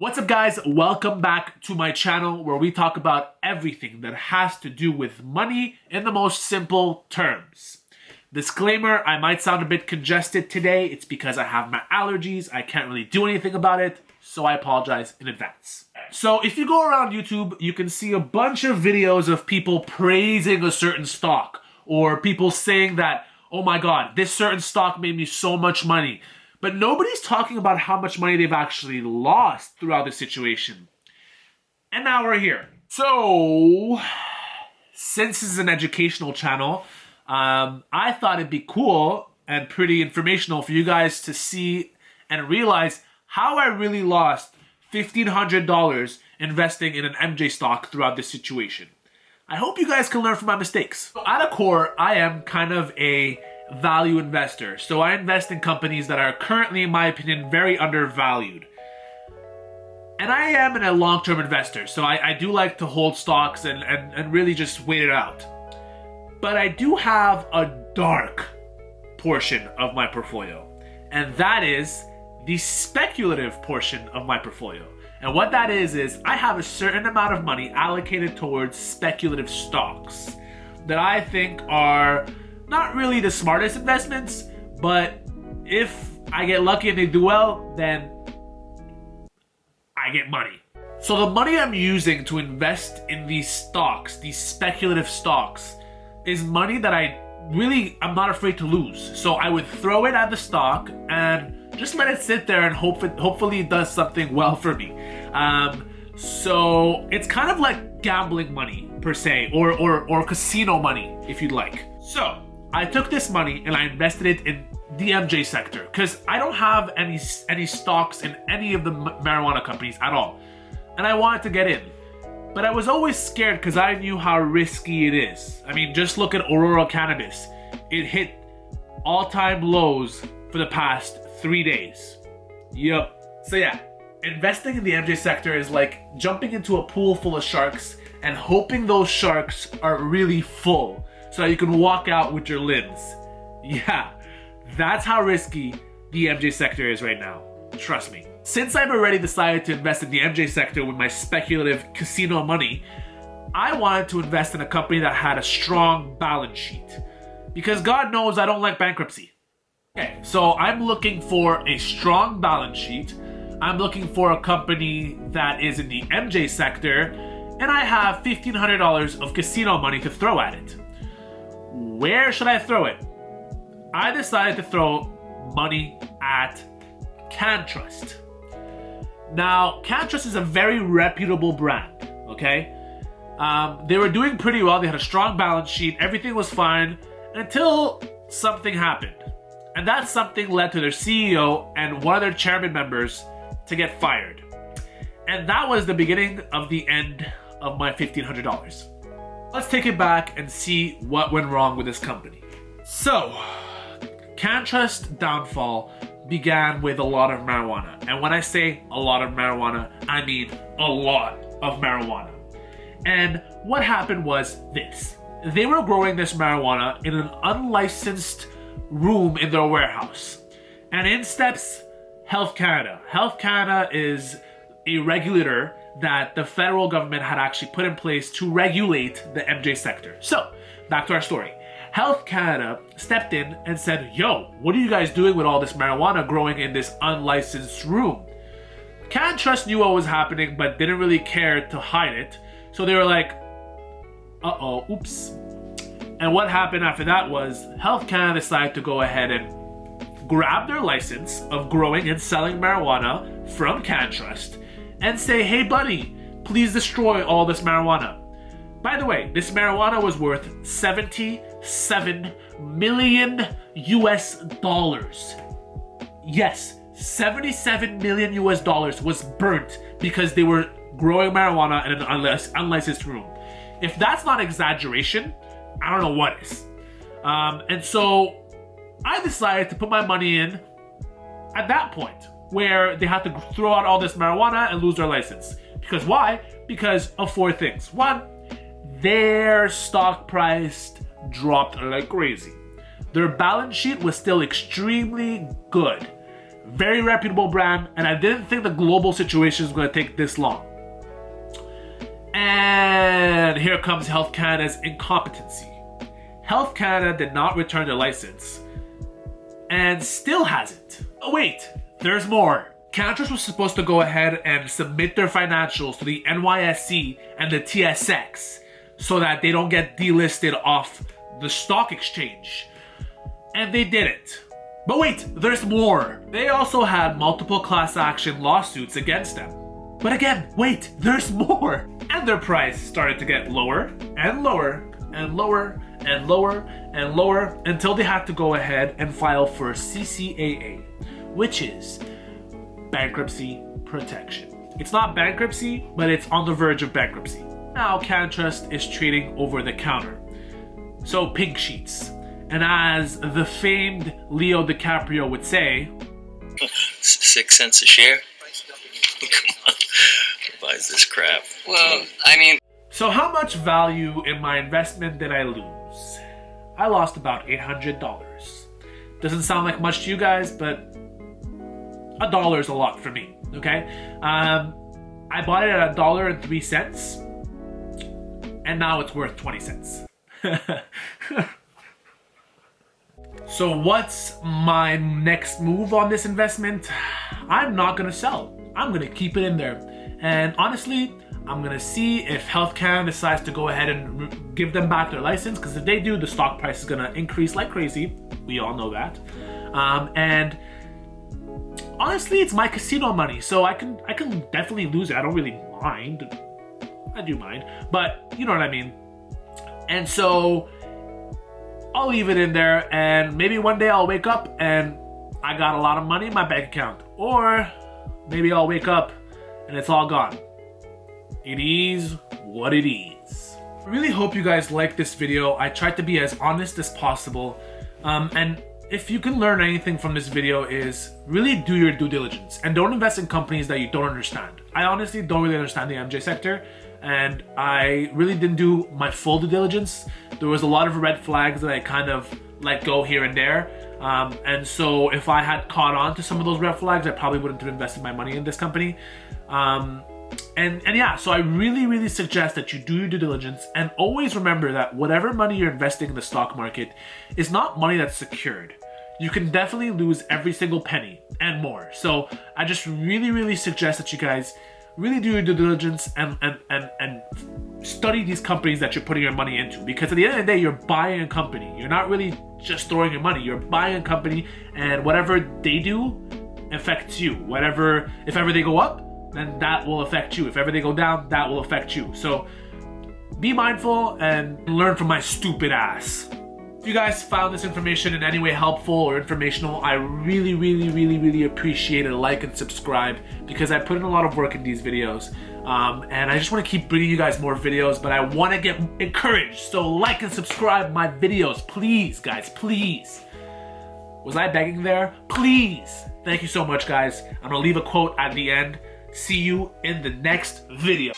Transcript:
What's up, guys? Welcome back to my channel where we talk about everything that has to do with money in the most simple terms. Disclaimer, I might sound a bit congested today. It's because I have my allergies. I can't really do anything about it, so I apologize in advance. So if you go around YouTube, you can see a bunch of videos of people praising a certain stock or people saying that, oh my God, this certain stock made me so much money. But nobody's talking about how much money they've actually lost throughout the situation. And now we're here. So, since this is an educational channel, I thought it'd be cool and pretty informational for you guys to see and realize how I really lost $1,500 investing in an MJ stock throughout this situation. I hope you guys can learn from my mistakes. So at a core, I am kind of a value investor. So I invest in companies that are currently, in my opinion, very undervalued. And I am a long-term investor. So I do like to hold stocks and really just wait it out. But I do have a dark portion of my portfolio. And that is the speculative portion of my portfolio. And what that is I have a certain amount of money allocated towards speculative stocks that I think are not really the smartest investments, but if I get lucky and they do well, then I get money. So the money I'm using to invest in these stocks, these speculative stocks, is money that I'm not afraid to lose. So I would throw it at the stock and just let it sit there and hopefully it does something well for me. So it's kind of like gambling money per se, or casino money if you'd like. So I took this money and I invested it in the MJ sector because I don't have any stocks in any of the marijuana companies at all. And I wanted to get in. But I was always scared because I knew how risky it is. I mean, just look at Aurora Cannabis. It hit all-time lows for the past 3 days. Yup. So yeah, investing in the MJ sector is like jumping into a pool full of sharks and hoping those sharks are really full, so you can walk out with your limbs. Yeah, that's how risky the MJ sector is right now. Trust me. Since I've already decided to invest in the MJ sector with my speculative casino money, I wanted to invest in a company that had a strong balance sheet. Because God knows I don't like bankruptcy. Okay, so I'm looking for a strong balance sheet. I'm looking for a company that is in the MJ sector, and I have $1,500 of casino money to throw at it. Where should I throw it? I decided to throw money at Canntrust. Now, Canntrust is a very reputable brand, okay? They were doing pretty well. They had a strong balance sheet. Everything was fine until something happened. And that something led to their CEO and one of their chairman members to get fired. And that was the beginning of the end of my $1,500. Let's take it back and see what went wrong with this company. So, Canntrust downfall began with a lot of marijuana. And when I say a lot of marijuana, I mean a lot of marijuana. And what happened was this. They were growing this marijuana in an unlicensed room in their warehouse. And in steps Health Canada. Health Canada is a regulator that the federal government had actually put in place to regulate the MJ sector. So, back to our story. Health Canada stepped in and said, yo, what are you guys doing with all this marijuana growing in this unlicensed room? Canntrust knew what was happening, but didn't really care to hide it. So they were like, uh-oh, oops. And what happened after that was Health Canada decided to go ahead and grab their license of growing and selling marijuana from Canntrust and say, hey buddy, please destroy all this marijuana. By the way, this marijuana was worth $77 million US. Yes, $77 million US was burnt because they were growing marijuana in an unlicensed room. If that's not exaggeration, I don't know what is. And so I decided to put my money in at that point where they had to throw out all this marijuana and lose their license. Because why? Because of 4 things. 1, their stock price dropped like crazy. Their balance sheet was still extremely good. very reputable brand, and I didn't think the global situation was going to take this long. And here comes Health Canada's incompetency. Health Canada did not return their license, and still hasn't. Oh wait, there's more. Canntrust was supposed to go ahead and submit their financials to the NYSE and the TSX so that they don't get delisted off the stock exchange. And they didn't. But wait, there's more. They also had multiple class action lawsuits against them. But again, wait, there's more. And their price started to get lower and lower and lower and lower and lower until they had to go ahead and file for CCAA, which is bankruptcy protection. It's not bankruptcy, but it's on the verge of bankruptcy. Now Canntrust is trading over the counter. So pink sheets. And as the famed Leo DiCaprio would say, 6 cents a share? Come on. Who buys this crap? Well, I mean... So how much value in my investment did I lose? I lost about $800. Doesn't sound like much to you guys, but $1 is a lot for me, okay? I bought it at $1.03, and now it's worth 20 cents. So what's my next move on this investment? I'm not gonna sell. I'm gonna keep it in there. And honestly, I'm gonna see if Health Canada decides to go ahead and give them back their license, because if they do, the stock price is gonna increase like crazy. We all know that. And honestly, it's my casino money, so I can definitely lose it. I don't really mind. I do mind, but you know what I mean. And so I'll leave it in there, and maybe one day I'll wake up and I got a lot of money in my bank account, or maybe I'll wake up and it's all gone. It is what it is. I really hope you guys like this video. I tried to be as honest as possible, and if you can learn anything from this video is really do your due diligence and don't invest in companies that you don't understand. I honestly don't really understand the MJ sector, and I really didn't do my full due diligence. There was a lot of red flags that I kind of let go here and there. And so if I had caught on to some of those red flags, I probably wouldn't have invested my money in this company. And yeah, so I really suggest that you do your due diligence, and always remember that whatever money you're investing in the stock market is not money that's secured. You can definitely lose every single penny and more. So I just really suggest that you guys really do your due diligence and study these companies that you're putting your money into, because at the end of the day, you're buying a company. You're not really just throwing your money. You're buying a company, and whatever they do affects you. Whatever, if ever they go up, then that will affect you. If ever they go down, that will affect you. So be mindful and learn from my stupid ass. If you guys found this information in any way helpful or informational, I really appreciate a like and subscribe, because I put in a lot of work in these videos. And I just want to keep bringing you guys more videos, but I want to get encouraged. So like and subscribe my videos, please, guys, please. Was I begging there? Please. Thank you so much, guys. I'm going to leave a quote at the end. See you in the next video.